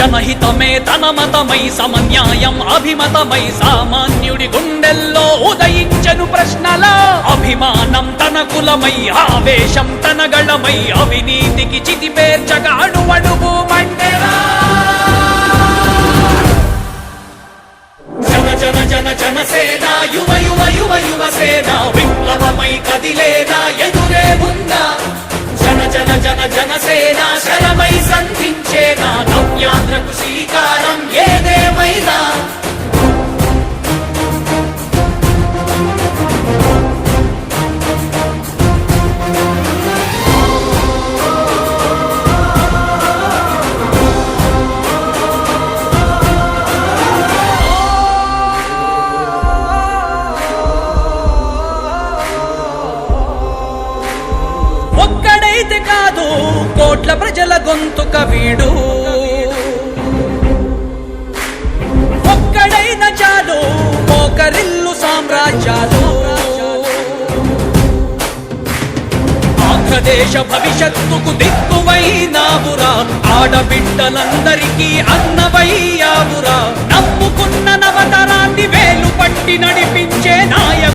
జనహితమే తన మతమై సమన్యాయం అభిమతమై సామాన్యుడి గుండెల్లో ఉదయించను ప్రశ్నల అభిమానం తన కులమై ఆవేశం తన గళమై అవినీతికి చితిపేర్చగా అణువణువు మండెరా జన జన జనసేన యువ యువ యువ యువసేన విప్లవమై కదిలేనా ఎదురే ఉందా జన జన జన జనసేన శరమై సంధించేనా నవ్యాంధ్రకు శ్రీకారం ఏదేమైనా ఒక్కడైతే కాదు కోట్ల ప్రజల గొంతుక వీడు ఒక్కడైన చాలు మోకరిల్లు సామ్రాజ్యాలు ఆంధ్రదేశ భవిష్యత్తుకు దిక్కువైనావురా ఆడబిడ్డలందరికీ అన్నవయ్యావురా నమ్ముకున్న నవతరాన్ని వేలు పట్టి నడిపించే నాయకుడు